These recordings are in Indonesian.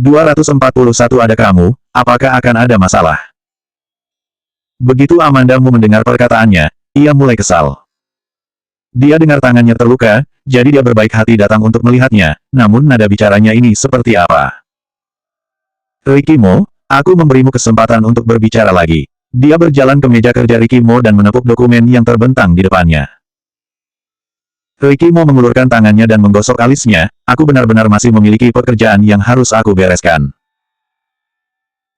241 ada kamu, apakah akan ada masalah? Begitu Amanda Mu mendengar perkataannya, ia mulai kesal. Dia dengar tangannya terluka, jadi dia berbaik hati datang untuk melihatnya, namun nada bicaranya ini seperti apa? Ricky Mo, aku memberimu kesempatan untuk berbicara lagi. Dia berjalan ke meja kerja Ricky Mo dan menepuk dokumen yang terbentang di depannya. Ricky Mo mengulurkan tangannya dan menggosok alisnya, aku benar-benar masih memiliki pekerjaan yang harus aku bereskan.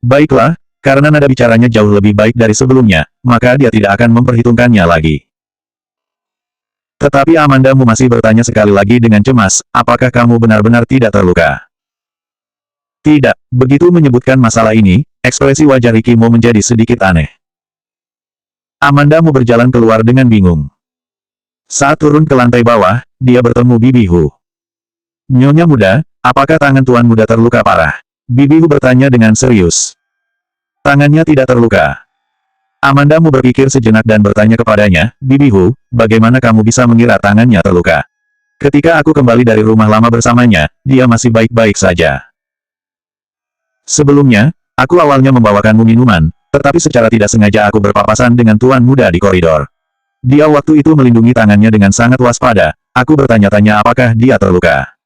Baiklah, karena nada bicaranya jauh lebih baik dari sebelumnya, maka dia tidak akan memperhitungkannya lagi. Tetapi Amanda Mu masih bertanya sekali lagi dengan cemas, apakah kamu benar-benar tidak terluka? Tidak, begitu menyebutkan masalah ini, ekspresi wajah Ricky Mo menjadi sedikit aneh. Amanda Mu berjalan keluar dengan bingung. Saat turun ke lantai bawah, dia bertemu Bibi Hu. Nyonya muda, apakah tangan tuan muda terluka parah? Bibi Hu bertanya dengan serius. Tangannya tidak terluka. Amanda Mu berpikir sejenak dan bertanya kepadanya, Bibi Hu, bagaimana kamu bisa mengira tangannya terluka? Ketika aku kembali dari rumah lama bersamanya, dia masih baik-baik saja. Sebelumnya, aku awalnya membawakanmu minuman, tetapi secara tidak sengaja aku berpapasan dengan tuan muda di koridor. Dia waktu itu melindungi tangannya dengan sangat waspada, aku bertanya-tanya apakah dia terluka.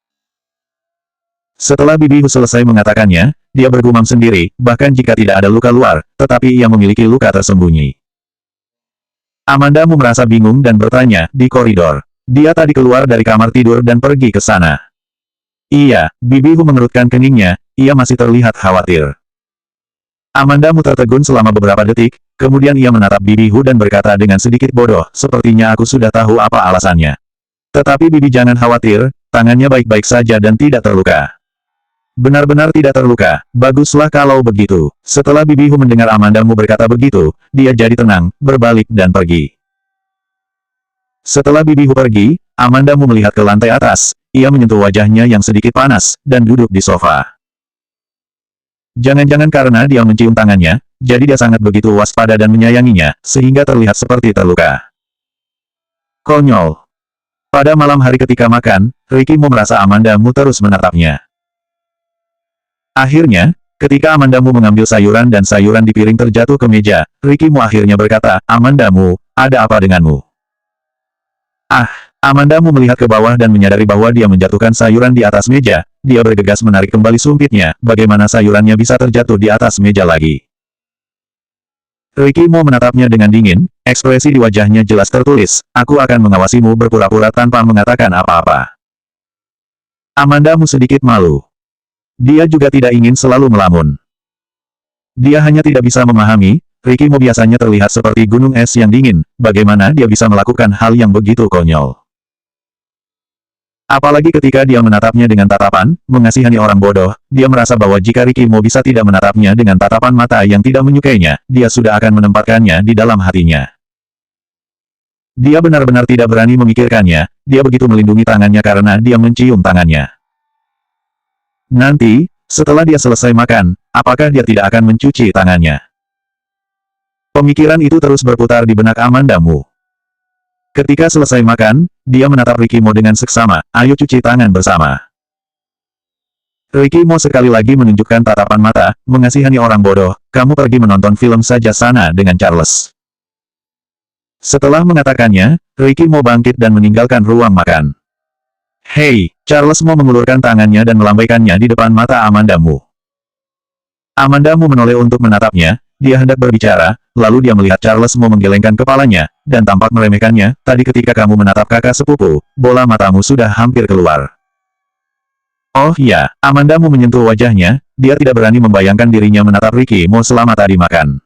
Setelah Bibi Hu selesai mengatakannya, dia bergumam sendiri, bahkan jika tidak ada luka luar, tetapi ia memiliki luka tersembunyi. Amanda Mu merasa bingung dan bertanya, di koridor. Dia tadi keluar dari kamar tidur dan pergi ke sana. Iya, Bibi Hu mengerutkan keningnya, ia masih terlihat khawatir. Amanda Mu tertegun selama beberapa detik, kemudian ia menatap Bibi Hu dan berkata dengan sedikit bodoh, sepertinya aku sudah tahu apa alasannya. Tetapi Bibi jangan khawatir, tangannya baik-baik saja dan tidak terluka. Benar-benar tidak terluka, baguslah kalau begitu. Setelah Bibi Hu mendengar Amanda Mu berkata begitu, dia jadi tenang, berbalik dan pergi. Setelah Bibi Hu pergi, Amanda Mu melihat ke lantai atas, ia menyentuh wajahnya yang sedikit panas, dan duduk di sofa. Jangan-jangan karena dia mencium tangannya, jadi dia sangat begitu waspada dan menyayanginya, sehingga terlihat seperti terluka. Konyol. Pada malam hari ketika makan, Ricky Mo merasa Amanda Mu terus menatapnya. Akhirnya, ketika Amanda Mu mengambil sayuran dan sayuran di piring terjatuh ke meja, Ricky Mo akhirnya berkata, Amanda Mu, ada apa denganmu? Ah, Amanda Mu melihat ke bawah dan menyadari bahwa dia menjatuhkan sayuran di atas meja, dia bergegas menarik kembali sumpitnya, bagaimana sayurannya bisa terjatuh di atas meja lagi. Ricky Mo menatapnya dengan dingin, ekspresi di wajahnya jelas tertulis, aku akan mengawasimu berpura-pura tanpa mengatakan apa-apa. Amanda Mu sedikit malu. Dia juga tidak ingin selalu melamun. Dia hanya tidak bisa memahami, Ricky Mo biasanya terlihat seperti gunung es yang dingin, bagaimana dia bisa melakukan hal yang begitu konyol. Apalagi ketika dia menatapnya dengan tatapan, mengasihani orang bodoh, dia merasa bahwa jika Ricky Mo bisa tidak menatapnya dengan tatapan mata yang tidak menyukainya, dia sudah akan menempatkannya di dalam hatinya. Dia benar-benar tidak berani memikirkannya, dia begitu melindungi tangannya karena dia mencium tangannya. Nanti, setelah dia selesai makan, apakah dia tidak akan mencuci tangannya? Pemikiran itu terus berputar di benak Amanda Mu. Ketika selesai makan, dia menatap Ricky Mo dengan seksama, ayo cuci tangan bersama. Ricky Mo sekali lagi menunjukkan tatapan mata, mengasihani orang bodoh, kamu pergi menonton film saja sana dengan Charles. Setelah mengatakannya, Ricky Mo bangkit dan meninggalkan ruang makan. Hei, Charles Mo mengulurkan tangannya dan melambaikannya di depan mata Amanda Mu. Amanda Mu menoleh untuk menatapnya, dia hendak berbicara, lalu dia melihat Charles Mo menggelengkan kepalanya, dan tampak meremehkannya, tadi ketika kamu menatap kakak sepupu, bola matamu sudah hampir keluar. Oh iya, Amanda Mu menyentuh wajahnya, dia tidak berani membayangkan dirinya menatap Ricky Mo selama tadi makan.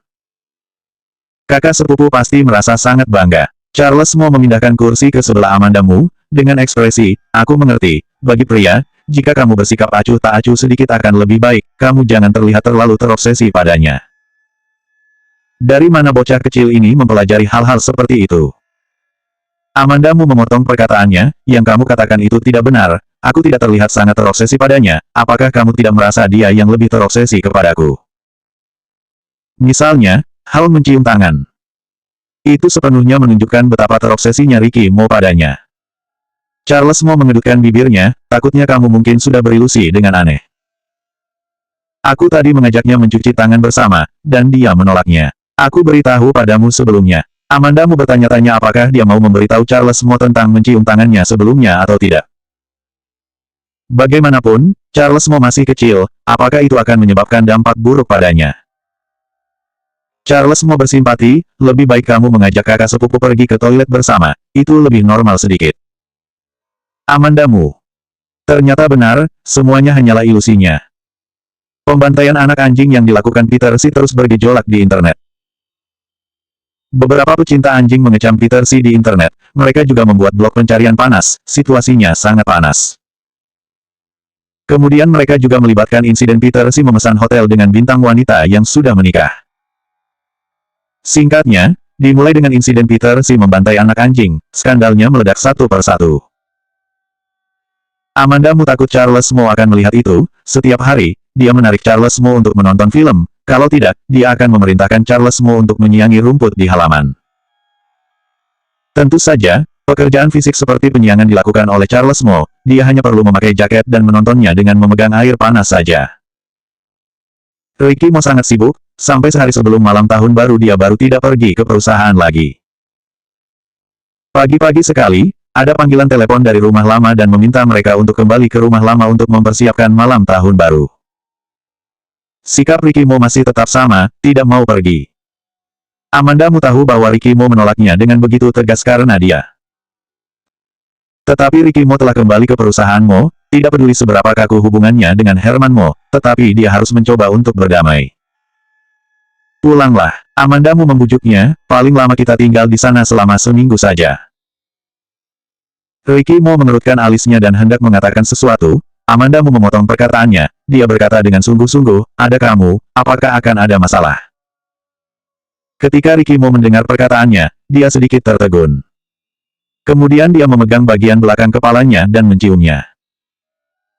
Kakak sepupu pasti merasa sangat bangga. Charles Mo memindahkan kursi ke sebelah Amanda Mu, dengan ekspresi, aku mengerti, bagi pria, jika kamu bersikap acuh tak acuh sedikit akan lebih baik, kamu jangan terlihat terlalu terobsesi padanya. Dari mana bocah kecil ini mempelajari hal-hal seperti itu? Amanda Mu memotong perkataannya, yang kamu katakan itu tidak benar, aku tidak terlihat sangat terobsesi padanya, apakah kamu tidak merasa dia yang lebih terobsesi kepadaku? Misalnya, hal mencium tangan. Itu sepenuhnya menunjukkan betapa terobsesinya Ricky Mo padanya. Charles Mo mengedutkan bibirnya, takutnya kamu mungkin sudah berilusi dengan aneh. Aku tadi mengajaknya mencuci tangan bersama, dan dia menolaknya. Aku beritahu padamu sebelumnya. Amanda Mu bertanya-tanya apakah dia mau memberitahu Charles Mo tentang mencium tangannya sebelumnya atau tidak. Bagaimanapun, Charles Mo masih kecil, apakah itu akan menyebabkan dampak buruk padanya? Charles Mo bersimpati, lebih baik kamu mengajak kakak sepupu pergi ke toilet bersama, itu lebih normal sedikit. Amanda Mu. Ternyata benar, semuanya hanyalah ilusinya. Pembantaian anak anjing yang dilakukan Peter Si terus bergejolak di internet. Beberapa pecinta anjing mengecam Peter Si di internet, mereka juga membuat blog pencarian panas, situasinya sangat panas. Kemudian mereka juga melibatkan insiden Peter Si memesan hotel dengan bintang wanita yang sudah menikah. Singkatnya, dimulai dengan insiden Peter Si membantai anak anjing, skandalnya meledak satu persatu. Amanda Mu takut Charles Mo akan melihat itu, setiap hari, dia menarik Charles Mo untuk menonton film, kalau tidak, dia akan memerintahkan Charles Mo untuk menyiangi rumput di halaman. Tentu saja, pekerjaan fisik seperti penyiangan dilakukan oleh Charles Mo, dia hanya perlu memakai jaket dan menontonnya dengan memegang air panas saja. Ricky Mo sangat sibuk, sampai sehari sebelum malam tahun baru dia baru tidak pergi ke perusahaan lagi. Pagi-pagi sekali, ada panggilan telepon dari rumah lama dan meminta mereka untuk kembali ke rumah lama untuk mempersiapkan malam tahun baru. Sikap Ricky Mo masih tetap sama, tidak mau pergi. Amanda Mu tahu bahwa Ricky Mo menolaknya dengan begitu tegas karena dia. Tetapi Ricky Mo telah kembali ke perusahaan Mo, tidak peduli seberapa kaku hubungannya dengan Herman Mo, tetapi dia harus mencoba untuk berdamai. Pulanglah, Amanda Mu membujuknya, paling lama kita tinggal di sana selama seminggu saja. Ricky Mo mengerutkan alisnya dan hendak mengatakan sesuatu, Amanda Mu memotong perkataannya, dia berkata dengan sungguh-sungguh, ada kamu, apakah akan ada masalah? Ketika Ricky Mo mendengar perkataannya, dia sedikit tertegun. Kemudian dia memegang bagian belakang kepalanya dan menciumnya.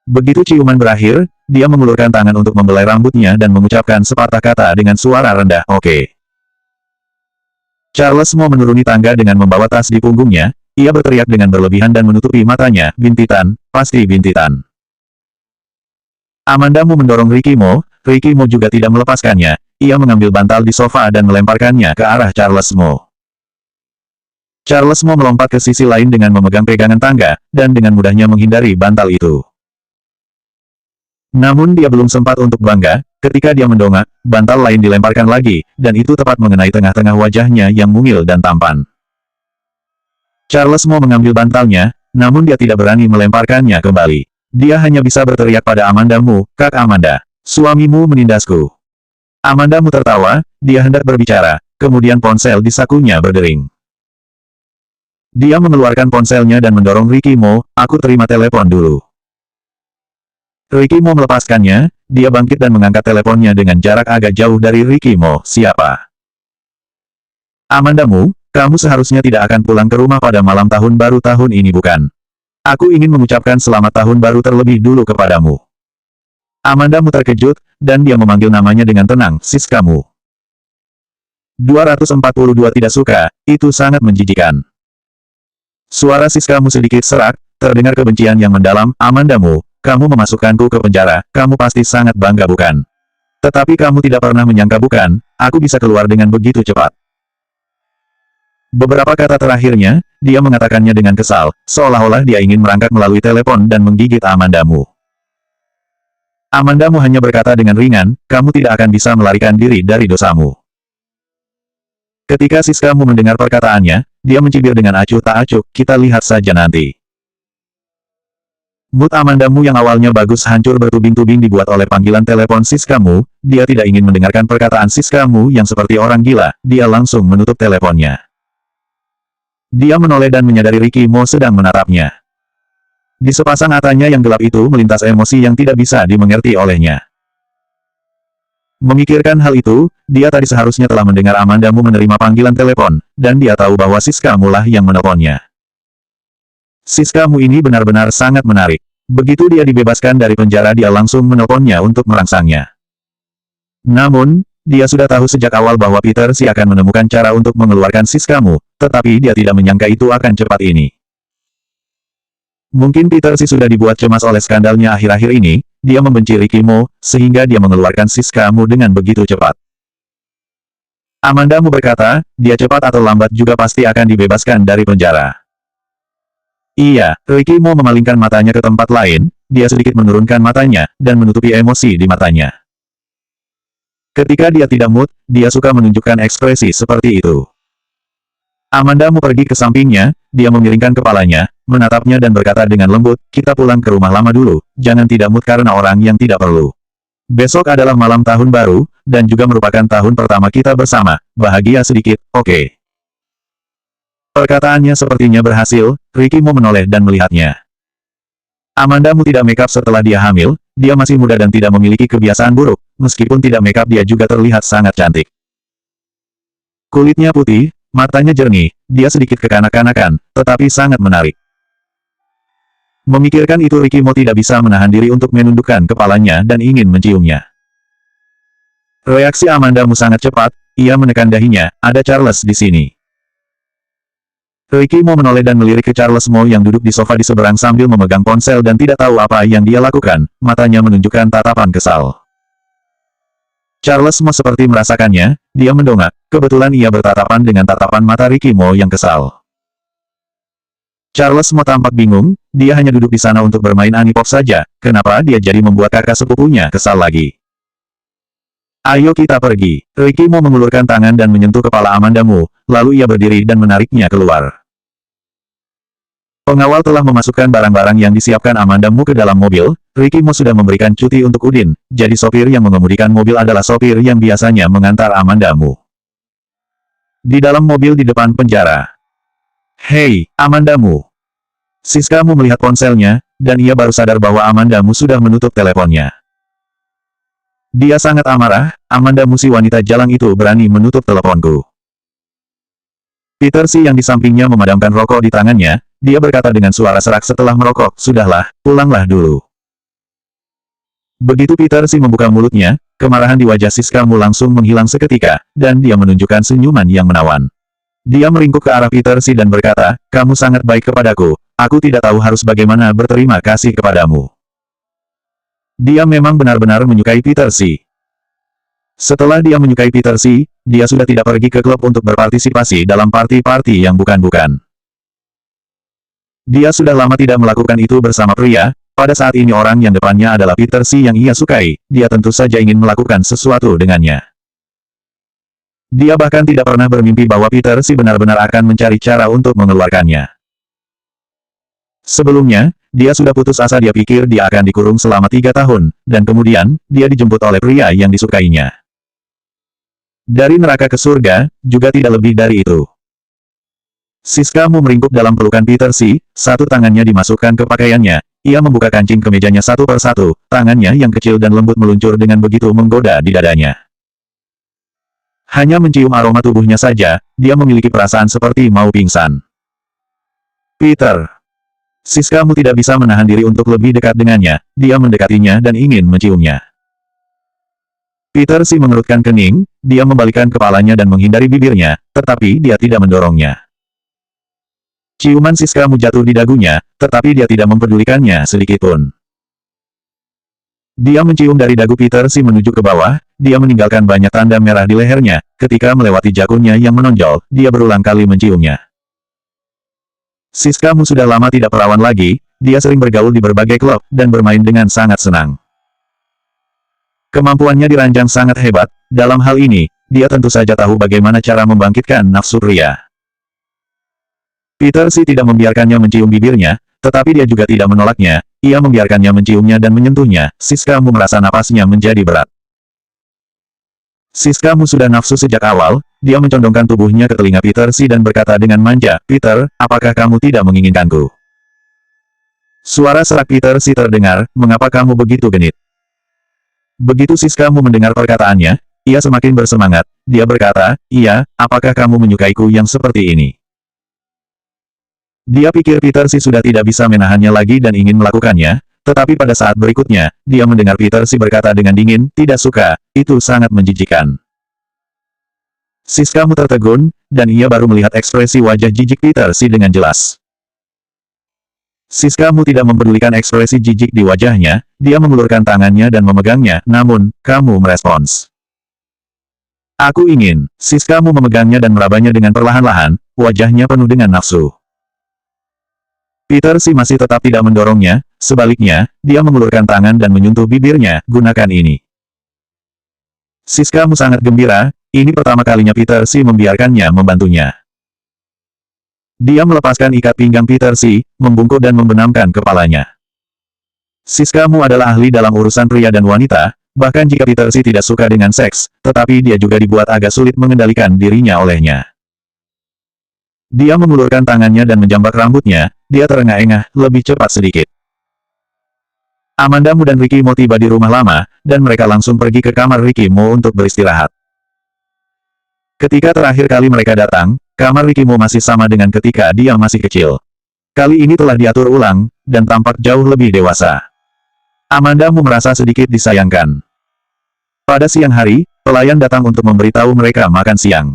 Begitu ciuman berakhir, dia mengulurkan tangan untuk membelai rambutnya dan mengucapkan sepatah kata dengan suara rendah, oke. Charles Mo menuruni tangga dengan membawa tas di punggungnya, ia berteriak dengan berlebihan dan menutupi matanya, bintitan, pasti bintitan. Amanda Mu mendorong Ricky Mo juga tidak melepaskannya, ia mengambil bantal di sofa dan melemparkannya ke arah Charles Mo. Charles Mo melompat ke sisi lain dengan memegang pegangan tangga, dan dengan mudahnya menghindari bantal itu. Namun dia belum sempat untuk bangga, ketika dia mendongak, bantal lain dilemparkan lagi, dan itu tepat mengenai tengah-tengah wajahnya yang mungil dan tampan. Charles Mo mengambil bantalnya, namun dia tidak berani melemparkannya kembali. Dia hanya bisa berteriak pada Amanda Mu, Kak Amanda, suamimu menindasku. Amanda Mu tertawa, dia hendak berbicara, kemudian ponsel di sakunya berdering. Dia mengeluarkan ponselnya dan mendorong Ricky Mo, aku terima telepon dulu. Ricky Mo melepaskannya, dia bangkit dan mengangkat teleponnya dengan jarak agak jauh dari Ricky Mo, siapa? Amanda Mu, kamu seharusnya tidak akan pulang ke rumah pada malam tahun baru tahun ini bukan? Aku ingin mengucapkan selamat tahun baru terlebih dulu kepadamu. Amanda Mu terkejut, dan dia memanggil namanya dengan tenang, sis kamu. 242 tidak suka, itu sangat menjijikan. Suara sis kamu sedikit serak, terdengar kebencian yang mendalam, Amanda Mu, kamu memasukkanku ke penjara, kamu pasti sangat bangga bukan? Tetapi kamu tidak pernah menyangka bukan, aku bisa keluar dengan begitu cepat. Beberapa kata terakhirnya, dia mengatakannya dengan kesal, seolah-olah dia ingin merangkak melalui telepon dan menggigit Amanda Mu. Amanda Mu hanya berkata dengan ringan, kamu tidak akan bisa melarikan diri dari dosamu. Ketika sis kamu mendengar perkataannya, dia mencibir dengan acuh tak acuh, kita lihat saja nanti. Mood Amanda Mu yang awalnya bagus hancur bertubing-tubing dibuat oleh panggilan telepon sis kamu, dia tidak ingin mendengarkan perkataan sis kamu yang seperti orang gila, dia langsung menutup teleponnya. Dia menoleh dan menyadari Ricky Mo sedang menatapnya. Di sepasang matanya yang gelap itu melintas emosi yang tidak bisa dimengerti olehnya. Memikirkan hal itu, dia tadi seharusnya telah mendengar Amanda Mu menerima panggilan telepon, dan dia tahu bahwa sis kamu lah yang menelponnya. Sis kamu ini benar-benar sangat menarik. Begitu dia dibebaskan dari penjara dia langsung menelponnya untuk merangsangnya. Namun, dia sudah tahu sejak awal bahwa Peter Si akan menemukan cara untuk mengeluarkan sis kamu, tetapi dia tidak menyangka itu akan cepat ini. Mungkin Peter Si sudah dibuat cemas oleh skandalnya akhir-akhir ini, dia membenci Ricky Mo, sehingga dia mengeluarkan Siska Mu dengan begitu cepat. Amanda Mu berkata, dia cepat atau lambat juga pasti akan dibebaskan dari penjara. Iya, Ricky Mo memalingkan matanya ke tempat lain, dia sedikit menurunkan matanya, dan menutupi emosi di matanya. Ketika dia tidak mood, dia suka menunjukkan ekspresi seperti itu. Amanda Mu pergi ke sampingnya, dia memiringkan kepalanya, menatapnya dan berkata dengan lembut, kita pulang ke rumah lama dulu, jangan tidak mood karena orang yang tidak perlu. Besok adalah malam tahun baru, dan juga merupakan tahun pertama kita bersama, bahagia sedikit, oke. Perkataannya sepertinya berhasil, Ricky Mo menoleh dan melihatnya. Amanda Mu tidak make up setelah dia hamil, dia masih muda dan tidak memiliki kebiasaan buruk, meskipun tidak make up dia juga terlihat sangat cantik. Kulitnya putih, matanya jernih, dia sedikit kekanak-kanakan, tetapi sangat menarik. Memikirkan itu Ricky Mo tidak bisa menahan diri untuk menundukkan kepalanya dan ingin menciumnya. Reaksi Amanda Mu sangat cepat, ia menekan dahinya, ada Charles di sini. Ricky Mo menoleh dan melirik ke Charles Mo yang duduk di sofa di seberang sambil memegang ponsel dan tidak tahu apa yang dia lakukan, matanya menunjukkan tatapan kesal. Charles Mo seperti merasakannya, dia mendongak, kebetulan ia bertatapan dengan tatapan mata Ricky Mo yang kesal. Charles Mo tampak bingung, dia hanya duduk di sana untuk bermain Anipop saja, kenapa dia jadi membuat kakak sepupunya kesal lagi. Ayo kita pergi. Ricky Mo mengulurkan tangan dan menyentuh kepala Amanda Mu, lalu ia berdiri dan menariknya keluar. Pengawal telah memasukkan barang-barang yang disiapkan Amanda Mu ke dalam mobil, Ricky Mo sudah memberikan cuti untuk Udin, jadi sopir yang mengemudikan mobil adalah sopir yang biasanya mengantar Amanda Mu. Di dalam mobil di depan penjara. Hei, Amanda Mu. Siska Mu melihat ponselnya, dan ia baru sadar bahwa Amanda Mu sudah menutup teleponnya. Dia sangat amarah, Amanda Mu si wanita jalang itu berani menutup teleponku. Peter Si yang di sampingnya memadamkan rokok di tangannya, dia berkata dengan suara serak setelah merokok, sudahlah, pulanglah dulu. Begitu Peter Si membuka mulutnya, kemarahan di wajah Siska Mu langsung menghilang seketika, dan dia menunjukkan senyuman yang menawan. Dia meringkuk ke arah Peter Si dan berkata, kamu sangat baik kepadaku, aku tidak tahu harus bagaimana berterima kasih kepadamu. Dia memang benar-benar menyukai Peter Si. Setelah dia menyukai Peter Si, dia sudah tidak pergi ke klub untuk berpartisipasi dalam party-party yang bukan-bukan. Dia sudah lama tidak melakukan itu bersama pria, pada saat ini orang yang depannya adalah Peter Si yang ia sukai, dia tentu saja ingin melakukan sesuatu dengannya. Dia bahkan tidak pernah bermimpi bahwa Peter Si benar-benar akan mencari cara untuk mengeluarkannya. Sebelumnya, dia sudah putus asa, dia pikir dia akan dikurung selama 3 tahun, dan kemudian, dia dijemput oleh pria yang disukainya. Dari neraka ke surga, juga tidak lebih dari itu. Siska Mu meringkuk dalam pelukan Peter Si, satu tangannya dimasukkan ke pakaiannya, ia membuka kancing kemejanya satu persatu, tangannya yang kecil dan lembut meluncur dengan begitu menggoda di dadanya. Hanya mencium aroma tubuhnya saja, dia memiliki perasaan seperti mau pingsan. Peter. Siska Mu tidak bisa menahan diri untuk lebih dekat dengannya, dia mendekatinya dan ingin menciumnya. Peter Si mengerutkan kening, dia membalikkan kepalanya dan menghindari bibirnya, tetapi dia tidak mendorongnya. Ciuman Siska Mu jatuh di dagunya, tetapi dia tidak mempedulikannya sedikitpun. Dia mencium dari dagu Peter Si menuju ke bawah, dia meninggalkan banyak tanda merah di lehernya, ketika melewati jakunnya yang menonjol, dia berulang kali menciumnya. Siska Mu sudah lama tidak perawan lagi, dia sering bergaul di berbagai klub, dan bermain dengan sangat senang. Kemampuannya dirancang sangat hebat, dalam hal ini, dia tentu saja tahu bagaimana cara membangkitkan nafsu pria. Peter Si tidak membiarkannya mencium bibirnya, tetapi dia juga tidak menolaknya, ia membiarkannya menciumnya dan menyentuhnya, Siska Mu merasa napasnya menjadi berat. Siska Mu sudah nafsu sejak awal, dia mencondongkan tubuhnya ke telinga Peter Si dan berkata dengan manja, Peter, apakah kamu tidak menginginkanku? Suara serak Peter Si terdengar, mengapa kamu begitu genit? Begitu Siska Mu mendengar perkataannya, ia semakin bersemangat, dia berkata, iya, apakah kamu menyukaiku yang seperti ini? Dia pikir Peter Si sudah tidak bisa menahannya lagi dan ingin melakukannya, tetapi pada saat berikutnya, dia mendengar Peter Si berkata dengan dingin, tidak suka, itu sangat menjijikan. Siska Mu tertegun, dan ia baru melihat ekspresi wajah jijik Peter Si dengan jelas. Siskamu tidak mempedulikan ekspresi jijik di wajahnya, dia mengulurkan tangannya dan memegangnya, namun, kamu merespons. Aku ingin, Siskamu memegangnya dan merabanya dengan perlahan-lahan, wajahnya penuh dengan nafsu. Peter Si masih tetap tidak mendorongnya, sebaliknya, dia mengulurkan tangan dan menyentuh bibirnya, gunakan ini. Siskamu sangat gembira, ini pertama kalinya Peter Si membiarkannya membantunya. Dia melepaskan ikat pinggang Peter Si, membungkuk dan membenamkan kepalanya. Siskamu adalah ahli dalam urusan pria dan wanita, bahkan jika Peter Si tidak suka dengan seks, tetapi dia juga dibuat agak sulit mengendalikan dirinya olehnya. Dia mengulurkan tangannya dan menjambak rambutnya, dia terengah-engah, lebih cepat sedikit. Amanda Mu dan Ricky Mo tiba di rumah lama, dan mereka langsung pergi ke kamar Ricky Mo untuk beristirahat. Ketika terakhir kali mereka datang, kamar Ricky Mo masih sama dengan ketika dia masih kecil. Kali ini telah diatur ulang, dan tampak jauh lebih dewasa. Amanda Mu merasa sedikit disayangkan. Pada siang hari, pelayan datang untuk memberitahu mereka makan siang.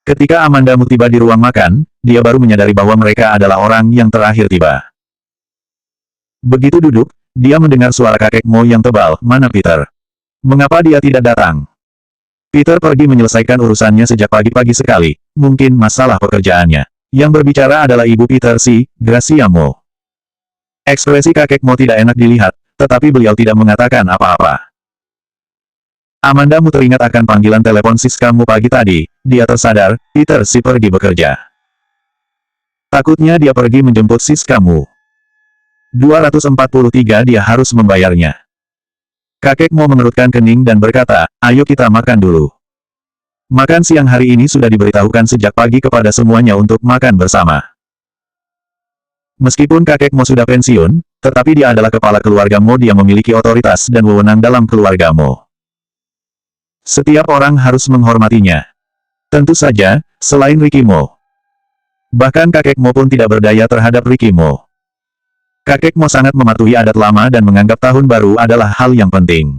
Ketika Amanda Mu tiba di ruang makan, dia baru menyadari bahwa mereka adalah orang yang terakhir tiba. Begitu duduk, dia mendengar suara kakek Mo yang tebal, "Mana Peter? Mengapa dia tidak datang?" Peter pergi menyelesaikan urusannya sejak pagi-pagi sekali, mungkin masalah pekerjaannya. Yang berbicara adalah ibu Peter Si, Gracia Mo. Ekspresi kakek Mo tidak enak dilihat, tetapi beliau tidak mengatakan apa-apa. Amanda Mu teringat akan panggilan telepon Siskamu pagi tadi, dia tersadar, Peter Si pergi bekerja. Takutnya dia pergi menjemput Siskamu. 243 dia harus membayarnya. Kakek Mo mengerutkan kening dan berkata, ayo kita makan dulu. Makan siang hari ini sudah diberitahukan sejak pagi kepada semuanya untuk makan bersama. Meskipun kakek Mo sudah pensiun, tetapi dia adalah kepala keluarga Mo, dia memiliki otoritas dan wewenang dalam keluarga Mo. Setiap orang harus menghormatinya. Tentu saja, selain Ricky Mo. Bahkan kakek Mo pun tidak berdaya terhadap Ricky Mo. Kakek Mo sangat mematuhi adat lama dan menganggap tahun baru adalah hal yang penting.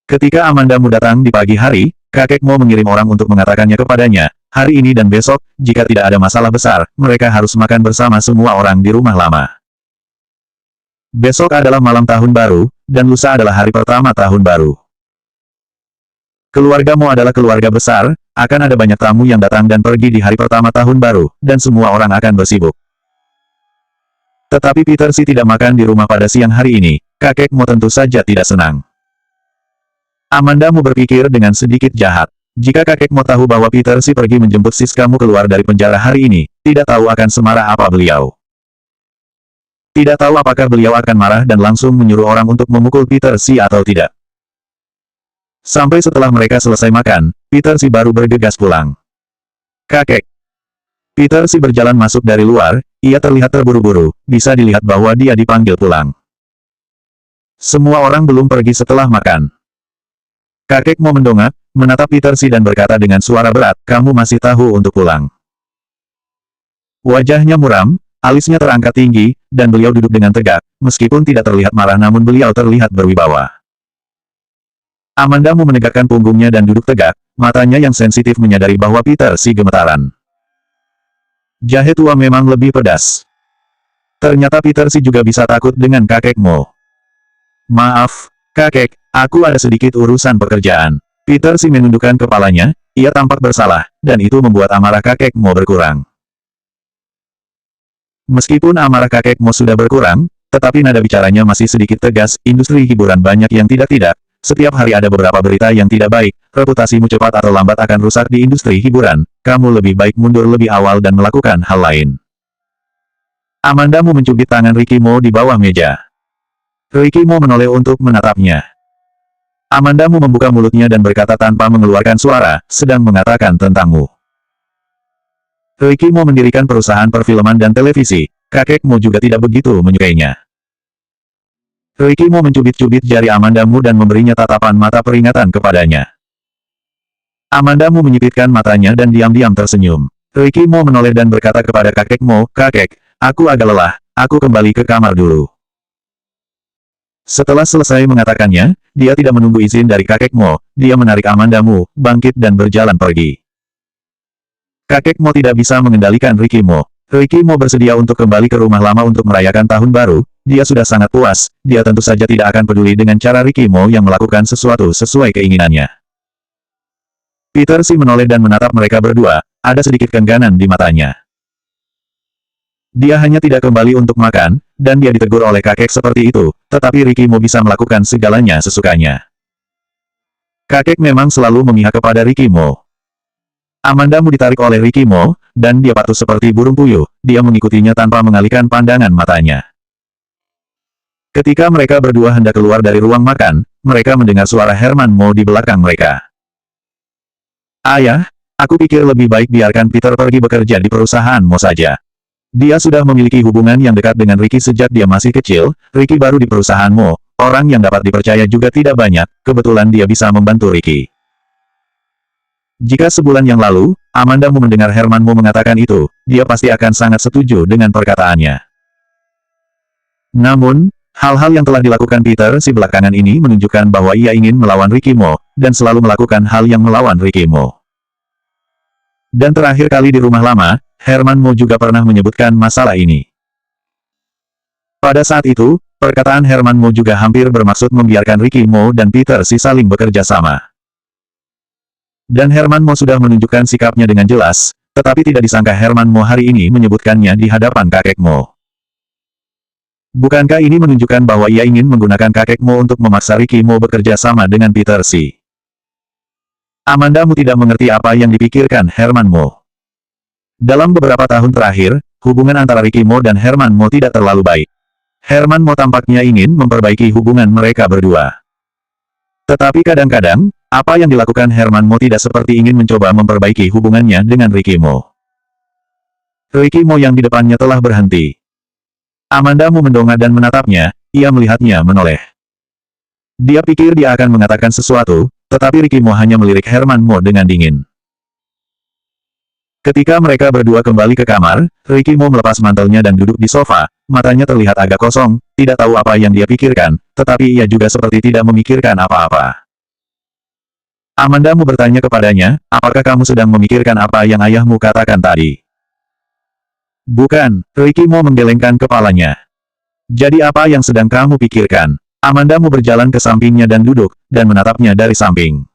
Ketika Amanda Mu datang di pagi hari, kakek Mo mengirim orang untuk mengatakannya kepadanya, hari ini dan besok, jika tidak ada masalah besar, mereka harus makan bersama semua orang di rumah lama. Besok adalah malam tahun baru, dan lusa adalah hari pertama tahun baru. Keluarga Mo adalah keluarga besar, akan ada banyak tamu yang datang dan pergi di hari pertama tahun baru, dan semua orang akan bersibuk. Tetapi Peter Si tidak makan di rumah pada siang hari ini, kakek Mo tentu saja tidak senang. Amanda Mu berpikir dengan sedikit jahat. Jika kakek Mo tahu bahwa Peter Si pergi menjemput Siskamu keluar dari penjara hari ini, tidak tahu akan semarah apa beliau. Tidak tahu apakah beliau akan marah dan langsung menyuruh orang untuk memukul Peter Si atau tidak. Sampai setelah mereka selesai makan, Peter Si baru bergegas pulang. Kakek. Peter Si berjalan masuk dari luar, ia terlihat terburu-buru, bisa dilihat bahwa dia dipanggil pulang. Semua orang belum pergi setelah makan. Kakek Mo mendongak, menatap Peter Si dan berkata dengan suara berat, kamu masih tahu untuk pulang. Wajahnya muram, alisnya terangkat tinggi, dan beliau duduk dengan tegak, meskipun tidak terlihat marah namun beliau terlihat berwibawa. Amanda Mu menegakkan punggungnya dan duduk tegak, matanya yang sensitif menyadari bahwa Peter Si gemetaran. Jahe tua memang lebih pedas. Ternyata Peter Si juga bisa takut dengan kakek Mo. Maaf, kakek, aku ada sedikit urusan pekerjaan. Peter Si menundukkan kepalanya, ia tampak bersalah, dan itu membuat amarah kakek Mo berkurang. Meskipun amarah kakek Mo sudah berkurang, tetapi nada bicaranya masih sedikit tegas, industri hiburan banyak yang tidak-tidak. Setiap hari ada beberapa berita yang tidak baik, reputasimu cepat atau lambat akan rusak di industri hiburan, kamu lebih baik mundur lebih awal dan melakukan hal lain. Amanda Mu mencubit tangan Ricky Mo di bawah meja. Ricky Mo menoleh untuk menatapnya. Amanda Mu membuka mulutnya dan berkata tanpa mengeluarkan suara, sedang mengatakan tentangmu. Ricky Mo mendirikan perusahaan perfilman dan televisi, kakek Mo juga tidak begitu menyukainya. Ricky Mo mencubit-cubit jari Amanda Mu dan memberinya tatapan mata peringatan kepadanya. Amanda Mu menyipitkan matanya dan diam-diam tersenyum. Ricky Mo menoleh dan berkata kepada kakek Mo, kakek, aku agak lelah, aku kembali ke kamar dulu. Setelah selesai mengatakannya, dia tidak menunggu izin dari kakek Mo, dia menarik Amanda Mu, bangkit dan berjalan pergi. Kakek Mo tidak bisa mengendalikan Ricky Mo. Ricky Mo bersedia untuk kembali ke rumah lama untuk merayakan tahun baru. Dia sudah sangat puas, dia tentu saja tidak akan peduli dengan cara Ricky Mo yang melakukan sesuatu sesuai keinginannya. Peter Si menoleh dan menatap mereka berdua, ada sedikit keengganan di matanya. Dia hanya tidak kembali untuk makan, dan dia ditegur oleh kakek seperti itu, tetapi Ricky Mo bisa melakukan segalanya sesukanya. Kakek memang selalu memihak kepada Ricky Mo. Amanda Mu ditarik oleh Ricky Mo, dan dia patuh seperti burung puyuh, dia mengikutinya tanpa mengalihkan pandangan matanya. Ketika mereka berdua hendak keluar dari ruang makan, mereka mendengar suara Herman Mo di belakang mereka. Ayah, aku pikir lebih baik biarkan Peter pergi bekerja di perusahaan Mo saja. Dia sudah memiliki hubungan yang dekat dengan Ricky sejak dia masih kecil, Ricky baru di perusahaan Mo, orang yang dapat dipercaya juga tidak banyak, kebetulan dia bisa membantu Ricky. Jika sebulan yang lalu, Amanda Mu mendengar Herman Mo mengatakan itu, dia pasti akan sangat setuju dengan perkataannya. Namun, hal-hal yang telah dilakukan Peter Si belakangan ini menunjukkan bahwa ia ingin melawan Ricky Mo, dan selalu melakukan hal yang melawan Ricky Mo. Dan terakhir kali di rumah lama, Herman Mo juga pernah menyebutkan masalah ini. Pada saat itu, perkataan Herman Mo juga hampir bermaksud membiarkan Ricky Mo dan Peter Si saling bekerja sama. Dan Herman Mo sudah menunjukkan sikapnya dengan jelas, tetapi tidak disangka Herman Mo hari ini menyebutkannya di hadapan kakek Mo. Bukankah ini menunjukkan bahwa ia ingin menggunakan kakek Mo untuk memaksa Ricky Mo bekerja sama dengan Peter Si? Amanda Mu tidak mengerti apa yang dipikirkan Herman Mo. Dalam beberapa tahun terakhir, hubungan antara Ricky Mo dan Herman Mo tidak terlalu baik. Herman Mo tampaknya ingin memperbaiki hubungan mereka berdua. Tetapi kadang-kadang, apa yang dilakukan Herman Mo tidak seperti ingin mencoba memperbaiki hubungannya dengan Ricky Mo. Ricky Mo yang di depannya telah berhenti. Amanda Mu mendongak dan menatapnya, ia melihatnya menoleh. Dia pikir dia akan mengatakan sesuatu, tetapi Ricky Mo hanya melirik Herman Mo dengan dingin. Ketika mereka berdua kembali ke kamar, Ricky Mo melepas mantelnya dan duduk di sofa, matanya terlihat agak kosong, tidak tahu apa yang dia pikirkan, tetapi ia juga seperti tidak memikirkan apa-apa. Amanda Mu bertanya kepadanya, apakah kamu sedang memikirkan apa yang ayahmu katakan tadi? Bukan, Ricky Mo menggelengkan kepalanya. Jadi apa yang sedang kamu pikirkan? Amanda Mu berjalan ke sampingnya dan duduk, dan menatapnya dari samping.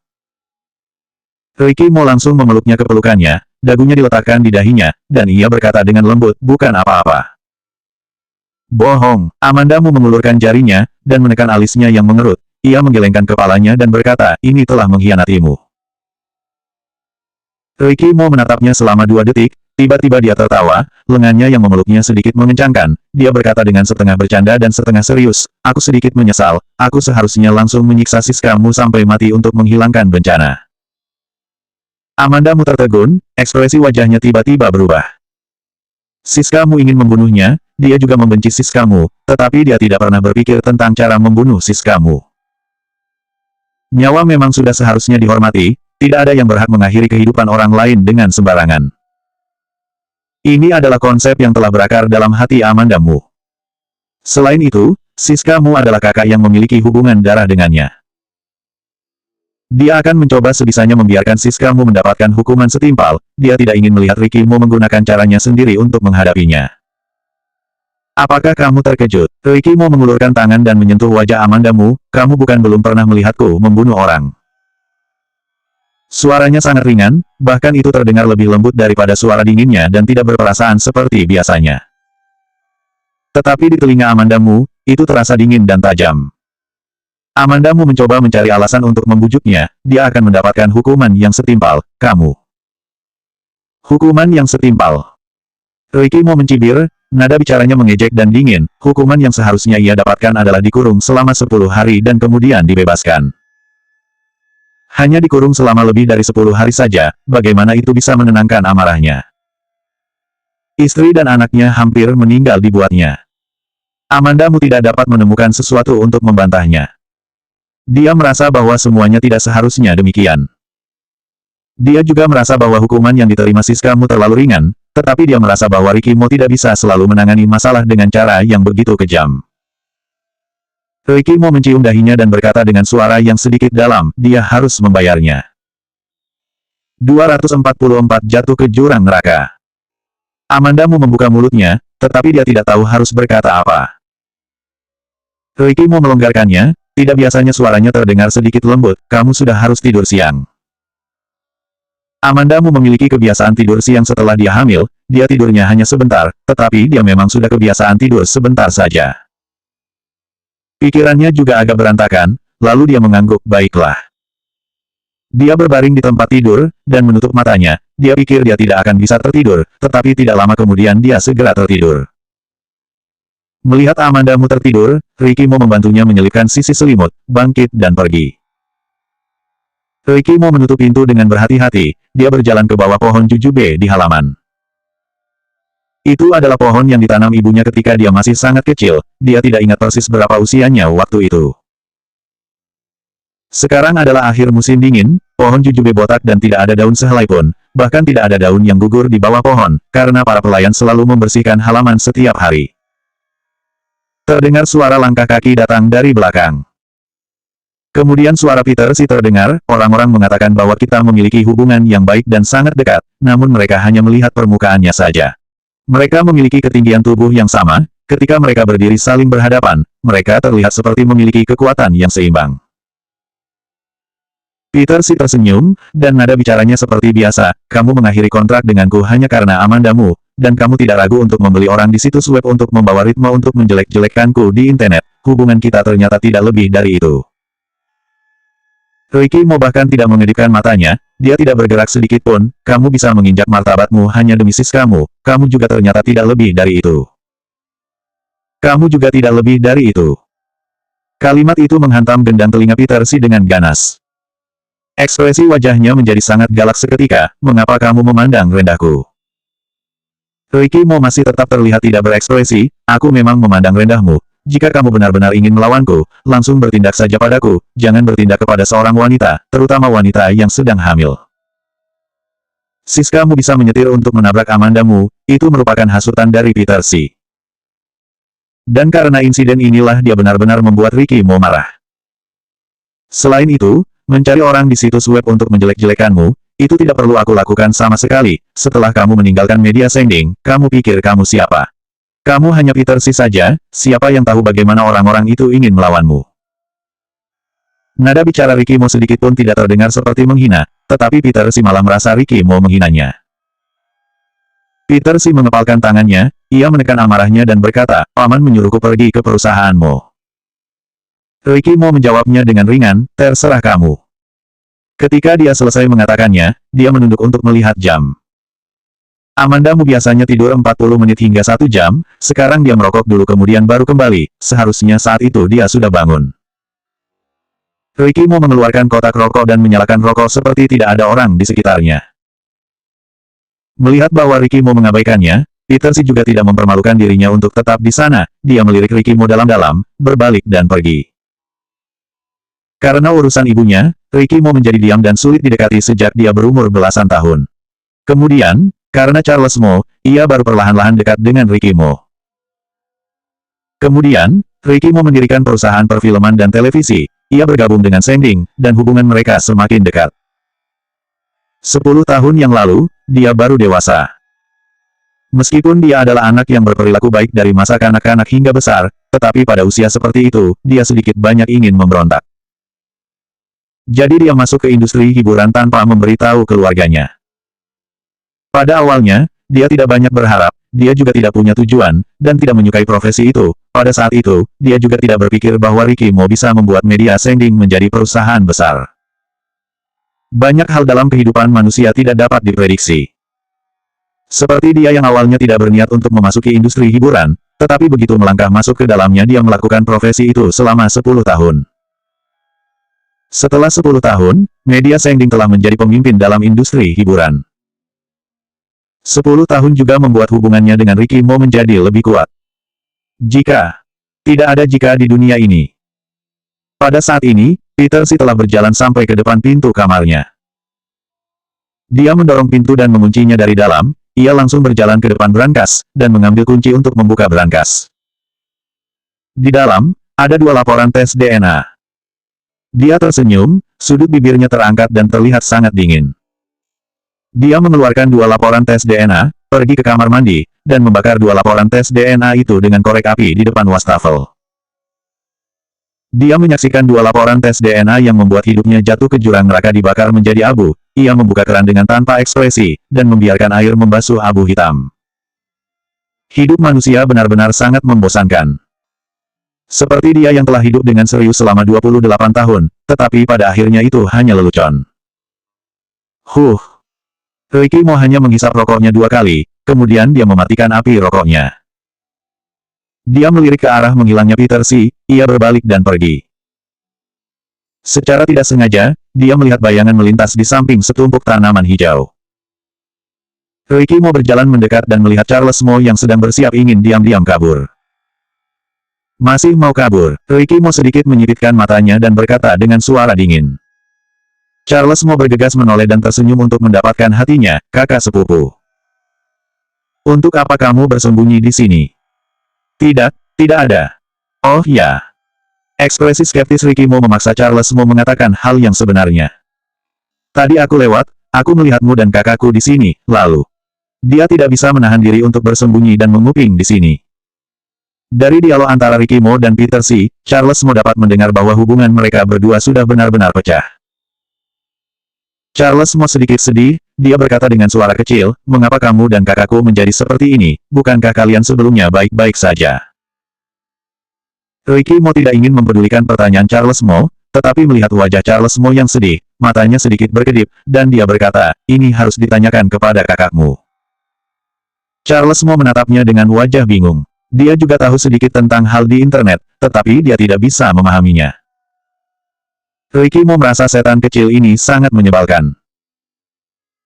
Ricky Mo langsung memeluknya ke pelukannya, dagunya diletakkan di dahinya, dan ia berkata dengan lembut, bukan apa-apa. Bohong, Amanda Mu mengulurkan jarinya, dan menekan alisnya yang mengerut. Ia menggelengkan kepalanya dan berkata, ini telah mengkhianatimu. Ricky Mo menatapnya selama 2 detik, tiba-tiba dia tertawa, lengannya yang memeluknya sedikit mengencangkan, dia berkata dengan setengah bercanda dan setengah serius, aku sedikit menyesal, aku seharusnya langsung menyiksa Siskamu sampai mati untuk menghilangkan bencana. Amanda Mu tertegun, ekspresi wajahnya tiba-tiba berubah. Siskamu ingin membunuhnya, dia juga membenci Siskamu, tetapi dia tidak pernah berpikir tentang cara membunuh Siskamu. Nyawa memang sudah seharusnya dihormati, tidak ada yang berhak mengakhiri kehidupan orang lain dengan sembarangan. Ini adalah konsep yang telah berakar dalam hati Amanda Mu. Selain itu, Siskamu adalah kakak yang memiliki hubungan darah dengannya. Dia akan mencoba sebisanya membiarkan Siskamu mendapatkan hukuman setimpal, dia tidak ingin melihat Ricky Mo menggunakan caranya sendiri untuk menghadapinya. Apakah kamu terkejut? Ricky Mo mengulurkan tangan dan menyentuh wajah Amanda Mu, kamu bukan belum pernah melihatku membunuh orang. Suaranya sangat ringan, bahkan itu terdengar lebih lembut daripada suara dinginnya dan tidak berperasaan seperti biasanya. Tetapi di telinga Amanda Mu, itu terasa dingin dan tajam. Amanda Mu mencoba mencari alasan untuk membujuknya, dia akan mendapatkan hukuman yang setimpal, kamu. Hukuman yang setimpal. Ricky Mo mencibir, nada bicaranya mengejek dan dingin, hukuman yang seharusnya ia dapatkan adalah dikurung selama 10 hari dan kemudian dibebaskan. Hanya dikurung selama lebih dari 10 hari saja, bagaimana itu bisa menenangkan amarahnya. Istri dan anaknya hampir meninggal dibuatnya. Amanda Mu tidak dapat menemukan sesuatu untuk membantahnya. Dia merasa bahwa semuanya tidak seharusnya demikian. Dia juga merasa bahwa hukuman yang diterima Siskamu terlalu ringan, tetapi dia merasa bahwa Ricky Mo tidak bisa selalu menangani masalah dengan cara yang begitu kejam. Ricky Mo mencium dahinya dan berkata dengan suara yang sedikit dalam, dia harus membayarnya. 244 jatuh ke jurang neraka. Amanda Mu membuka mulutnya, tetapi dia tidak tahu harus berkata apa. Ricky Mo melonggarkannya, tidak biasanya suaranya terdengar sedikit lembut, kamu sudah harus tidur siang. Amanda Mu memiliki kebiasaan tidur siang setelah dia hamil, dia tidurnya hanya sebentar, tetapi dia memang sudah kebiasaan tidur sebentar saja. Pikirannya juga agak berantakan, lalu dia mengangguk, baiklah. Dia berbaring di tempat tidur, dan menutup matanya, dia pikir dia tidak akan bisa tertidur, tetapi tidak lama kemudian dia segera tertidur. Melihat Amanda Mu tertidur, Ricky Mo membantunya menyelipkan sisi selimut, bangkit dan pergi. Ricky Mo menutup pintu dengan berhati-hati, dia berjalan ke bawah pohon jujube di halaman. Itu adalah pohon yang ditanam ibunya ketika dia masih sangat kecil, dia tidak ingat persis berapa usianya waktu itu. Sekarang adalah akhir musim dingin, pohon jujube botak dan tidak ada daun sehelai pun, bahkan tidak ada daun yang gugur di bawah pohon, karena para pelayan selalu membersihkan halaman setiap hari. Terdengar suara langkah kaki datang dari belakang. Kemudian suara Peter Si terdengar, orang-orang mengatakan bahwa kita memiliki hubungan yang baik dan sangat dekat, namun mereka hanya melihat permukaannya saja. Mereka memiliki ketinggian tubuh yang sama, ketika mereka berdiri saling berhadapan, mereka terlihat seperti memiliki kekuatan yang seimbang. Peter Si tersenyum, dan nada bicaranya seperti biasa, kamu mengakhiri kontrak denganku hanya karena Amanda Mu, dan kamu tidak ragu untuk membeli orang di situs web untuk membawa ritme untuk menjelek-jelekkanku di internet, hubungan kita ternyata tidak lebih dari itu. Ricky Mo bahkan tidak mengedipkan matanya, dia tidak bergerak sedikit pun, kamu bisa menginjak martabatmu hanya demi Siskamu, kamu juga ternyata tidak lebih dari itu. Kamu juga tidak lebih dari itu. Kalimat itu menghantam gendang telinga Peter Si dengan ganas. Ekspresi wajahnya menjadi sangat galak seketika, mengapa kamu memandang rendahku? Ricky Mo masih tetap terlihat tidak berekspresi, aku memang memandang rendahmu. Jika kamu benar-benar ingin melawanku, langsung bertindak saja padaku, jangan bertindak kepada seorang wanita, terutama wanita yang sedang hamil. Siskamu bisa menyetir untuk menabrak Amanda Mu, itu merupakan hasutan dari Peter Si. Dan karena insiden inilah dia benar-benar membuat Ricky Mo marah. Selain itu, mencari orang di situs web untuk menjelek-jelekanmu, itu tidak perlu aku lakukan sama sekali, setelah kamu meninggalkan media sending, kamu pikir kamu siapa? Kamu hanya Peter Si saja, siapa yang tahu bagaimana orang-orang itu ingin melawanmu. Nada bicara Ricky Mo sedikit pun tidak terdengar seperti menghina, tetapi Peter Si malah merasa Ricky Mo menghinanya. Peter Si mengepalkan tangannya, ia menekan amarahnya dan berkata, paman menyuruhku pergi ke perusahaanmu. Ricky Mo menjawabnya dengan ringan, terserah kamu. Ketika dia selesai mengatakannya, dia menunduk untuk melihat jam. Amanda Mu biasanya tidur 40 menit hingga 1 jam, sekarang dia merokok dulu kemudian baru kembali, seharusnya saat itu dia sudah bangun. Ricky Mo mengeluarkan kotak rokok dan menyalakan rokok seperti tidak ada orang di sekitarnya. Melihat bahwa Ricky Mo mengabaikannya, Peter Si juga tidak mempermalukan dirinya untuk tetap di sana, dia melirik Ricky Mo dalam-dalam, berbalik dan pergi. Karena urusan ibunya, Ricky Mo menjadi diam dan sulit didekati sejak dia berumur belasan tahun. Kemudian, karena Charles Mo, ia baru perlahan-lahan dekat dengan Ricky Mo. Kemudian, Ricky Mo mendirikan perusahaan perfilman dan televisi, ia bergabung dengan Sending, dan hubungan mereka semakin dekat. 10 tahun yang lalu, dia baru dewasa. Meskipun dia adalah anak yang berperilaku baik dari masa kanak-kanak hingga besar, tetapi pada usia seperti itu, dia sedikit banyak ingin memberontak. Jadi dia masuk ke industri hiburan tanpa memberitahu keluarganya. Pada awalnya, dia tidak banyak berharap, dia juga tidak punya tujuan, dan tidak menyukai profesi itu. Pada saat itu, dia juga tidak berpikir bahwa Ricky Mo bisa membuat media Sending menjadi perusahaan besar. Banyak hal dalam kehidupan manusia tidak dapat diprediksi. Seperti dia yang awalnya tidak berniat untuk memasuki industri hiburan, tetapi begitu melangkah masuk ke dalamnya dia melakukan profesi itu selama 10 tahun. Setelah 10 tahun, media Sending telah menjadi pemimpin dalam industri hiburan. 10 tahun juga membuat hubungannya dengan Ricky Mo menjadi lebih kuat. Jika tidak ada jika di dunia ini. Pada saat ini, Peter Si telah berjalan sampai ke depan pintu kamarnya. Dia mendorong pintu dan menguncinya dari dalam, ia langsung berjalan ke depan brankas, dan mengambil kunci untuk membuka brankas. Di dalam, ada 2 laporan tes DNA. Dia tersenyum, sudut bibirnya terangkat dan terlihat sangat dingin. Dia mengeluarkan 2 laporan tes DNA, pergi ke kamar mandi, dan membakar 2 laporan tes DNA itu dengan korek api di depan wastafel. Dia menyaksikan 2 laporan tes DNA yang membuat hidupnya jatuh ke jurang neraka dibakar menjadi abu. Ia membuka keran dengan tanpa ekspresi, dan membiarkan air membasuh abu hitam. Hidup manusia benar-benar sangat membosankan. Seperti dia yang telah hidup dengan serius selama 28 tahun, tetapi pada akhirnya itu hanya lelucon. Ricky Mo hanya menghisap rokoknya 2 kali, kemudian dia mematikan api rokoknya. Dia melirik ke arah menghilangnya Peter Si, ia berbalik dan pergi. Secara tidak sengaja, dia melihat bayangan melintas di samping setumpuk tanaman hijau. Ricky Mo berjalan mendekat dan melihat Charles Mo yang sedang bersiap ingin diam-diam kabur. Masih mau kabur, Ricky Mo sedikit menyipitkan matanya dan berkata dengan suara dingin. Charles Mo bergegas menoleh dan tersenyum untuk mendapatkan hatinya, kakak sepupu. Untuk apa kamu bersembunyi di sini? Tidak ada. Oh ya. Ekspresi skeptis Ricky Mo memaksa Charles Mo mengatakan hal yang sebenarnya. Tadi aku lewat, aku melihatmu dan kakakku di sini, lalu. Dia tidak bisa menahan diri untuk bersembunyi dan menguping di sini. Dari dialog antara Ricky Mo dan Peter Si, Charles Mo dapat mendengar bahwa hubungan mereka berdua sudah benar-benar pecah. Charles Mo sedikit sedih, dia berkata dengan suara kecil, mengapa kamu dan kakakku menjadi seperti ini, bukankah kalian sebelumnya baik-baik saja? Ricky Mo tidak ingin mempedulikan pertanyaan Charles Mo, tetapi melihat wajah Charles Mo yang sedih, matanya sedikit berkedip, dan dia berkata, ini harus ditanyakan kepada kakakmu. Charles Mo menatapnya dengan wajah bingung. Dia juga tahu sedikit tentang hal di internet, tetapi dia tidak bisa memahaminya. Ricky Mo merasa setan kecil ini sangat menyebalkan.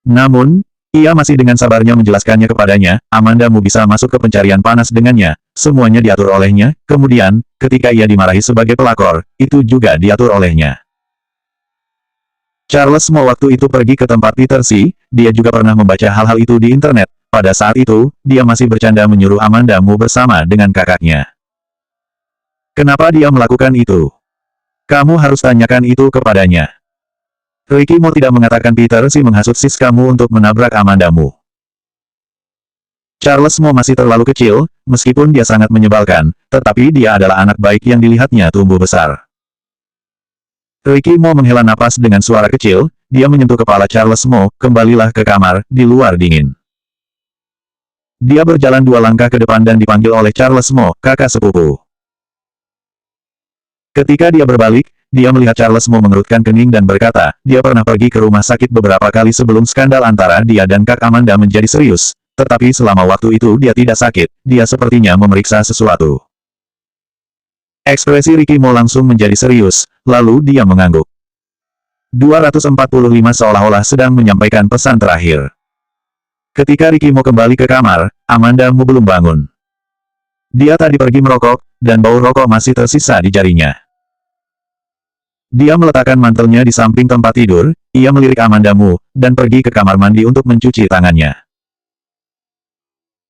Namun, ia masih dengan sabarnya menjelaskannya kepadanya, Amandamu bisa masuk ke pencarian panas dengannya, semuanya diatur olehnya, kemudian, ketika ia dimarahi sebagai pelakor, itu juga diatur olehnya. Charles Mo waktu itu pergi ke tempat Peter Si, dia juga pernah membaca hal-hal itu di internet. Pada saat itu, dia masih bercanda menyuruh Amandamu bersama dengan kakaknya. Kenapa dia melakukan itu? Kamu harus tanyakan itu kepadanya. Ricky Mo tidak mengatakan Peter Si menghasut sis kamu untuk menabrak Amandamu. Charles Mo masih terlalu kecil, meskipun dia sangat menyebalkan, tetapi dia adalah anak baik yang dilihatnya tumbuh besar. Ricky Mo menghela napas dengan suara kecil, dia menyentuh kepala Charles Mo, kembalilah ke kamar, di luar dingin. Dia berjalan 2 langkah ke depan dan dipanggil oleh Charles Mo, kakak sepupu. Ketika dia berbalik, dia melihat Charles Mo mengerutkan kening dan berkata, dia pernah pergi ke rumah sakit beberapa kali sebelum skandal antara dia dan Kak Amanda menjadi serius, tetapi selama waktu itu dia tidak sakit, dia sepertinya memeriksa sesuatu. Ekspresi Ricky Mo langsung menjadi serius, lalu dia mengangguk. 245 seolah-olah sedang menyampaikan pesan terakhir. Ketika Ricky Mo kembali ke kamar, Amandamu belum bangun. Dia tadi pergi merokok, dan bau rokok masih tersisa di jarinya. Dia meletakkan mantelnya di samping tempat tidur, ia melirik Amandamu, dan pergi ke kamar mandi untuk mencuci tangannya.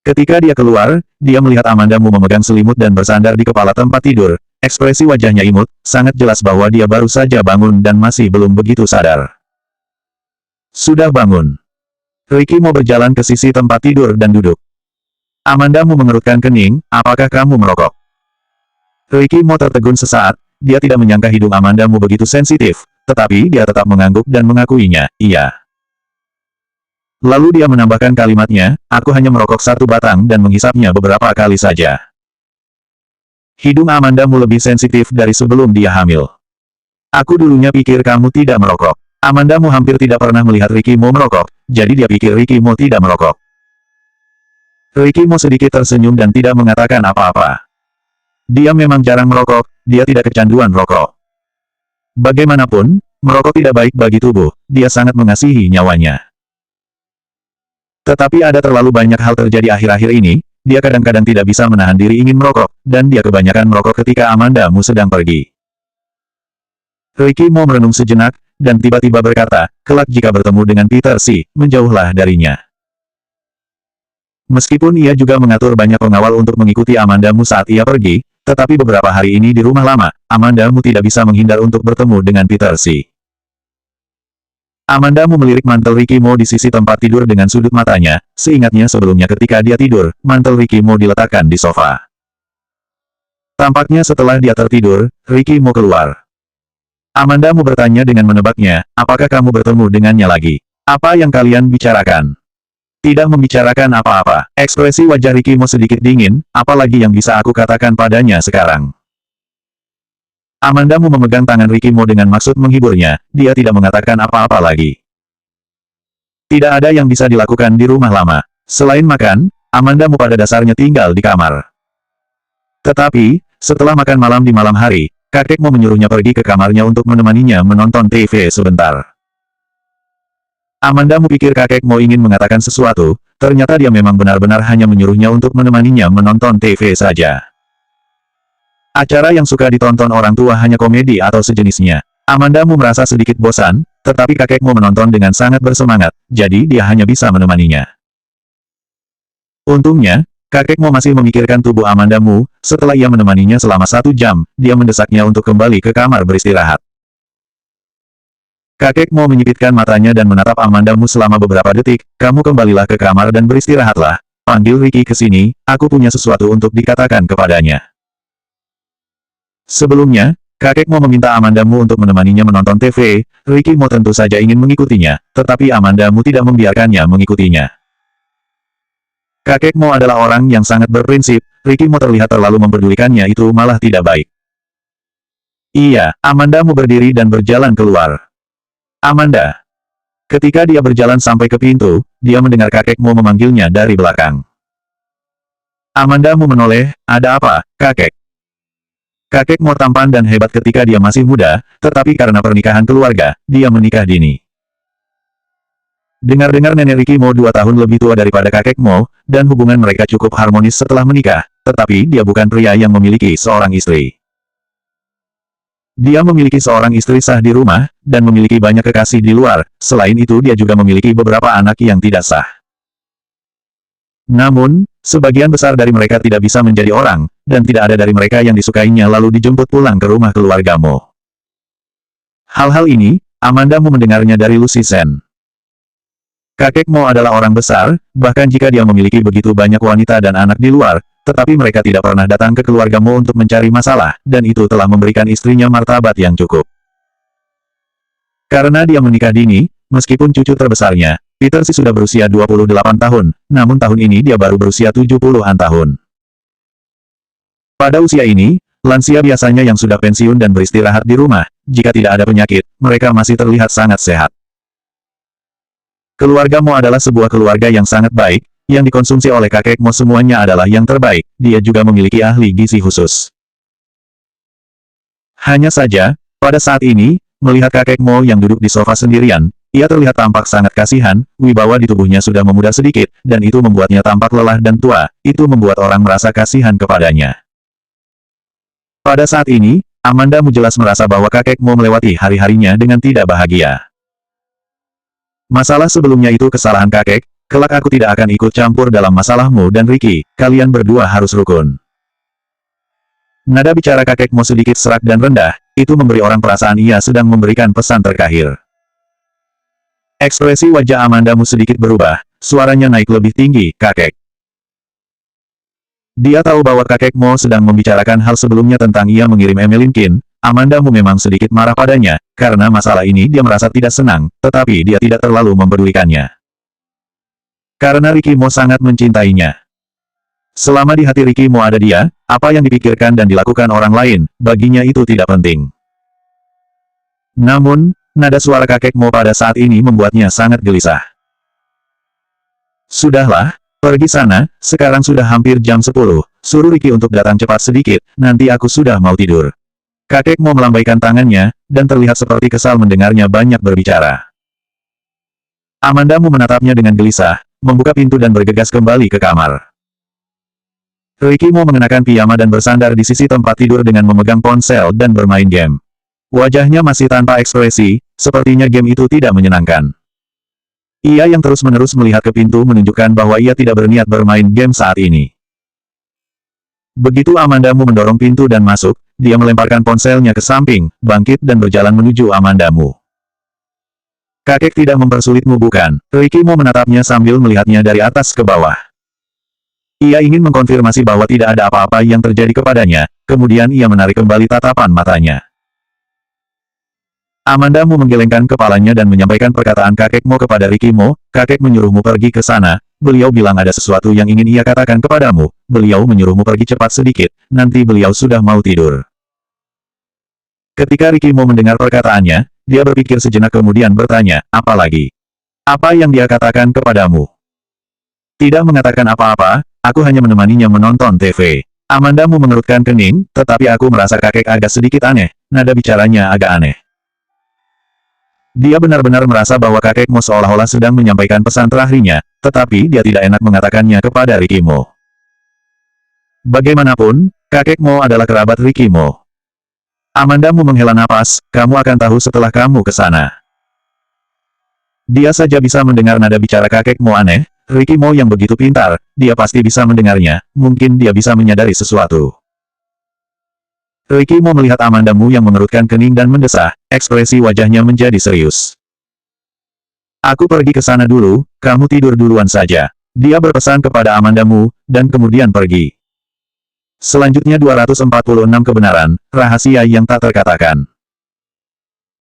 Ketika dia keluar, dia melihat Amandamu memegang selimut dan bersandar di kepala tempat tidur, ekspresi wajahnya imut, sangat jelas bahwa dia baru saja bangun dan masih belum begitu sadar. Sudah bangun. Ricky Mo berjalan ke sisi tempat tidur dan duduk. Amandamu mengerutkan kening, apakah kamu merokok? Ricky Mo tertegun sesaat, dia tidak menyangka hidung Amandamu begitu sensitif, tetapi dia tetap mengangguk dan mengakuinya, iya. Lalu dia menambahkan kalimatnya, aku hanya merokok 1 batang dan menghisapnya beberapa kali saja. Hidung Amandamu lebih sensitif dari sebelum dia hamil. Aku dulunya pikir kamu tidak merokok. Amandamu hampir tidak pernah melihat Ricky Mo merokok, jadi dia pikir Ricky Mo tidak merokok. Ricky Mo sedikit tersenyum dan tidak mengatakan apa-apa. Dia memang jarang merokok, dia tidak kecanduan rokok. Bagaimanapun, merokok tidak baik bagi tubuh, dia sangat mengasihi nyawanya. Tetapi ada terlalu banyak hal terjadi akhir-akhir ini, dia kadang-kadang tidak bisa menahan diri ingin merokok, dan dia kebanyakan merokok ketika Amandamu sedang pergi. Ricky Mo merenung sejenak, dan tiba-tiba berkata, kelak jika bertemu dengan Peter Si, menjauhlah darinya. Meskipun ia juga mengatur banyak pengawal untuk mengikuti Amandamu saat ia pergi, tetapi beberapa hari ini di rumah lama, Amandamu tidak bisa menghindar untuk bertemu dengan Peter Si. Amandamu melirik mantel Ricky Mo di sisi tempat tidur dengan sudut matanya, seingatnya sebelumnya ketika dia tidur, mantel Ricky Mo diletakkan di sofa. Tampaknya setelah dia tertidur, Ricky Mo keluar. Amandamu bertanya dengan menebaknya, apakah kamu bertemu dengannya lagi? Apa yang kalian bicarakan? Tidak membicarakan apa-apa. Ekspresi wajah Ricky Mo sedikit dingin, apalagi yang bisa aku katakan padanya sekarang. Amandamu memegang tangan Ricky Mo dengan maksud menghiburnya, dia tidak mengatakan apa-apa lagi. Tidak ada yang bisa dilakukan di rumah lama. Selain makan, Amandamu pada dasarnya tinggal di kamar. Tetapi, setelah makan malam di malam hari, kakek Mo menyuruhnya pergi ke kamarnya untuk menemaninya menonton TV sebentar. Amandamu pikir kakek Mo ingin mengatakan sesuatu, ternyata dia memang benar-benar hanya menyuruhnya untuk menemaninya menonton TV saja. Acara yang suka ditonton orang tua hanya komedi atau sejenisnya. Amandamu merasa sedikit bosan, tetapi kakekmu menonton dengan sangat bersemangat, jadi dia hanya bisa menemaninya. Untungnya, kakekmu masih memikirkan tubuh Amandamu, setelah ia menemaninya selama 1 jam, dia mendesaknya untuk kembali ke kamar beristirahat. Kakekmu menyipitkan matanya dan menatap Amandamu selama beberapa detik, kamu kembalilah ke kamar dan beristirahatlah. Panggil Ricky ke sini, aku punya sesuatu untuk dikatakan kepadanya. Sebelumnya, kakek Mo meminta Amandamu untuk menemaninya menonton TV, Ricky Mo tentu saja ingin mengikutinya, tetapi Amandamu tidak membiarkannya mengikutinya. Kakek Mo adalah orang yang sangat berprinsip, Ricky Mo terlihat terlalu memperdulikannya itu malah tidak baik. Iya, Amandamu berdiri dan berjalan keluar. Amanda. Ketika dia berjalan sampai ke pintu, dia mendengar kakek Mo memanggilnya dari belakang. Amandamu menoleh, ada apa, kakek? Kakek Mo tampan dan hebat ketika dia masih muda, tetapi karena pernikahan keluarga, dia menikah dini. Dengar-dengar nenek Ricky Mo 2 tahun lebih tua daripada kakek Mo, dan hubungan mereka cukup harmonis setelah menikah, tetapi dia bukan pria yang memiliki seorang istri. Dia memiliki seorang istri sah di rumah, dan memiliki banyak kekasih di luar, selain itu dia juga memiliki beberapa anak yang tidak sah. Namun, sebagian besar dari mereka tidak bisa menjadi orang, dan tidak ada dari mereka yang disukainya lalu dijemput pulang ke rumah keluarga Mo. Hal-hal ini, Amandamu mendengarnya dari Lucy Sen. Kakek Mo adalah orang besar, bahkan jika dia memiliki begitu banyak wanita dan anak di luar, tetapi mereka tidak pernah datang ke keluarga Mo untuk mencari masalah, dan itu telah memberikan istrinya martabat yang cukup. Karena dia menikah dini, meskipun cucu terbesarnya, Peter Si sudah berusia 28 tahun, namun tahun ini dia baru berusia 70-an tahun. Pada usia ini, lansia biasanya yang sudah pensiun dan beristirahat di rumah, jika tidak ada penyakit, mereka masih terlihat sangat sehat. Keluarga Mo adalah sebuah keluarga yang sangat baik, yang dikonsumsi oleh kakek Mo semuanya adalah yang terbaik, dia juga memiliki ahli gizi khusus. Hanya saja, pada saat ini, melihat kakek Mo yang duduk di sofa sendirian, ia terlihat tampak sangat kasihan, wibawa di tubuhnya sudah memudar sedikit, dan itu membuatnya tampak lelah dan tua, itu membuat orang merasa kasihan kepadanya. Pada saat ini, Amandamu jelas merasa bahwa kakek Mo melewati hari-harinya dengan tidak bahagia. Masalah sebelumnya itu kesalahan kakek, kelak aku tidak akan ikut campur dalam masalahmu dan Ricky, kalian berdua harus rukun. Nada bicara kakek Mo sedikit serak dan rendah, itu memberi orang perasaan ia sedang memberikan pesan terakhir. Ekspresi wajah Amandamu sedikit berubah, suaranya naik lebih tinggi, kakek. Dia tahu bahwa kakek Mo sedang membicarakan hal sebelumnya tentang ia mengirim email Qin. Amandamu memang sedikit marah padanya, karena masalah ini dia merasa tidak senang, tetapi dia tidak terlalu mempedulikannya. Karena Ricky Mo sangat mencintainya. Selama di hati Ricky Mo ada dia, apa yang dipikirkan dan dilakukan orang lain, baginya itu tidak penting. Namun, nada suara kakek Mo pada saat ini membuatnya sangat gelisah. Sudahlah, pergi sana, sekarang sudah hampir jam 10, suruh Ricky untuk datang cepat sedikit, nanti aku sudah mau tidur. Kakek Mo melambaikan tangannya, dan terlihat seperti kesal mendengarnya banyak berbicara. Amandamu menatapnya dengan gelisah, membuka pintu dan bergegas kembali ke kamar. Ricky Mo mengenakan piyama dan bersandar di sisi tempat tidur dengan memegang ponsel dan bermain game. Wajahnya masih tanpa ekspresi, sepertinya game itu tidak menyenangkan. Ia yang terus-menerus melihat ke pintu menunjukkan bahwa ia tidak berniat bermain game saat ini. Begitu Amandamu mendorong pintu dan masuk, dia melemparkan ponselnya ke samping, bangkit dan berjalan menuju Amandamu. Kakek tidak mempersulitmu bukan? Ricky Mo menatapnya sambil melihatnya dari atas ke bawah. Ia ingin mengkonfirmasi bahwa tidak ada apa-apa yang terjadi kepadanya, kemudian ia menarik kembali tatapan matanya. Amanda Mu menggelengkan kepalanya dan menyampaikan perkataan kakek Mo kepada Ricky Mo, kakek menyuruhmu pergi ke sana, beliau bilang ada sesuatu yang ingin ia katakan kepadamu, beliau menyuruhmu pergi cepat sedikit, nanti beliau sudah mau tidur. Ketika Ricky Mo mendengar perkataannya, dia berpikir sejenak kemudian bertanya, apa lagi? Apa yang dia katakan kepadamu? Tidak mengatakan apa-apa, aku hanya menemaninya menonton TV. Amanda Mu mengerutkan kening, tetapi aku merasa kakek agak sedikit aneh, nada bicaranya agak aneh. Dia benar-benar merasa bahwa kakek Mo seolah-olah sedang menyampaikan pesan terakhirnya, tetapi dia tidak enak mengatakannya kepada Ricky Mo. Bagaimanapun, kakek Mo adalah kerabat Ricky Mo. Amanda Mu menghela napas, kamu akan tahu setelah kamu ke sana. Dia saja bisa mendengar nada bicara kakek Mo aneh, Ricky Mo yang begitu pintar, dia pasti bisa mendengarnya, mungkin dia bisa menyadari sesuatu. Ricky Mo melihat Amanda Mu yang mengerutkan kening dan mendesah, ekspresi wajahnya menjadi serius. Aku pergi ke sana dulu, kamu tidur duluan saja. Dia berpesan kepada Amanda Mu, dan kemudian pergi. Selanjutnya 246 kebenaran, rahasia yang tak terkatakan.